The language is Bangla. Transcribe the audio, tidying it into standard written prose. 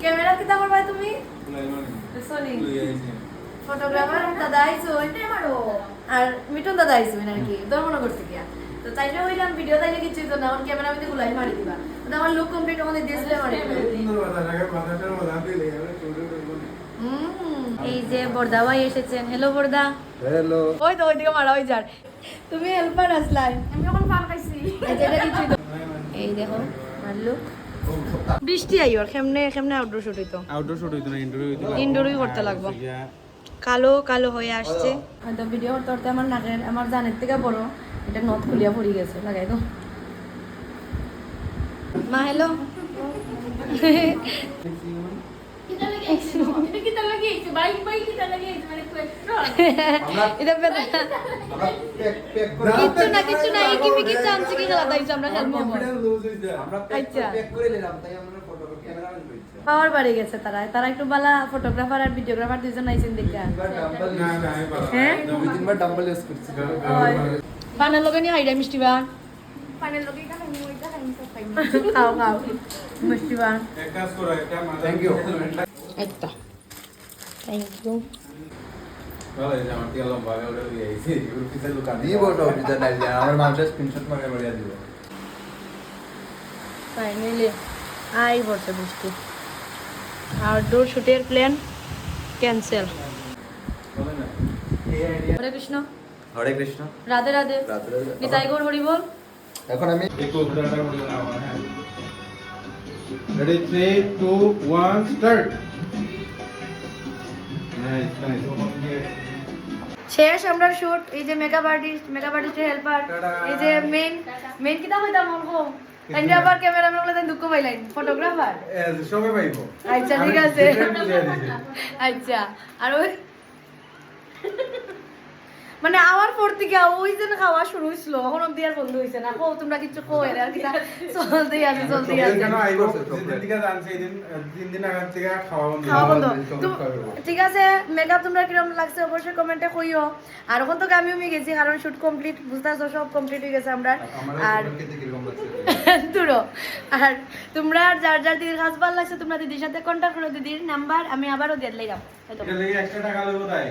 ক্যামেরা কিতা করবা তুমি সোনি ফটোগ্রাফার দাদা আইছো এটাই মারো আর মিটন দাদা আইছো আর কি ধর্মনগর থেকে তো তাইলে হইলাম ভিডিও তাইলে কিছুই তো না আমার ক্যামেরা মধ্যে গুলাই মারি দিবা তো আমার লুক কমপ্লিট আমাদের ডিসপ্লে মারি এই যে বর্দা ভাই এসেছেন হ্যালো বর্দা হ্যালো ওই তো ওইদিকে মারা ওই যার তুমি হেল্পার আসলাই আমি যখন পান খাইছি এই দেখো মারলু বৃষ্টি আইওর কেমনে কেমনে আউটডোর শুট হইতো না ইনডোরই করতে লাগবো কালো কালো হয়ে আসছে হয়তো ভিডিও করতে করতে আমার নাকের আমার জানের থেকে বড় এটা নথ খুলিয়া পড়ে গেছে লাগাই তো মা হ্যালো কিছু না এই কিমি কি চান্স কি খেলা তাইছো আমরা খেলবো আচ্ছা পাওয়ার বাড়ি গেছে তারা একটু বালা ফটোগ্রাফার আর ভিডিওগ্রাফার দুইজন আইছেন দেখা হ্যাঁ তিনবার ডাম্বল ইউজ করছি পানের লগে নি হাইডা মিষ্টি বা পানের লগে কা খাইনি ওইটা খাইনি সব খাইনি খাও খাও মিষ্টি বা এক কাজ করো এটা থ্যাংক ইউ একটা থ্যাংক ইউ ভালো এই যে আমার টিয়া লম্বা করে দিয়ে আইছি ইউর পিছে লুকা দিয়ে বড় পিছে নাই যে আমার মাঝে স্ক্রিনশট মারে বড়িয়া দিব ফাইনালি আই বসে বৃষ্টি আউটডোর শুটের প্ল্যান ক্যান্সেল বলে না এই আইডিয়া হরে কৃষ্ণ হরে কৃষ্ণ রাধে রাধে নিতাই গৌর হরি বল এখন আমি একটু উত্তরটা বলে নাও হ্যাঁ রেডি 3 2 1 স্টার্ট নাইস নাইস শেষ আমরা শুট এই যে মেকআপ আর্টিস্টের হেল্পার এই যে মেইন কিটা হইতাম মনকো তাইলে আবার ক্যামেরাম্যান বলে তাই দুঃখ পাইলাই ফটোগ্রাফার সবে পাইবো আচ্ছা ঠিক আছে আচ্ছা আর ওই মানে আমার পর থেকে ওই যে খাওয়া শুরু হইছিল এখন অব্দি আর বন্ধ হইছে না কো তোমরা কিছু কো এর আর কিটা চলতে আছে কেন আইবো যেদিন থেকে জানছে এদিন 3 দিন আগে থেকে খাওয়া বন্ধ ঠিক আছে মেকআপ তোমরা কিরকম লাগছে অবশ্যই কমেন্টে কইও আর এখন তো আমিও গেছি কারণ শুট কমপ্লিট বুঝতাছো সব কমপ্লিট হয়ে গেছে আমরা আর তুরো আর তোমরা যার যার দিদির কাজ ভালো লাগছে তোমরা দিদির সাথে কন্টাক্ট করো দিদির নাম্বার আমি আবারও দিয়ে দিলাম এটা লাগি 100 টাকা লইবো তাই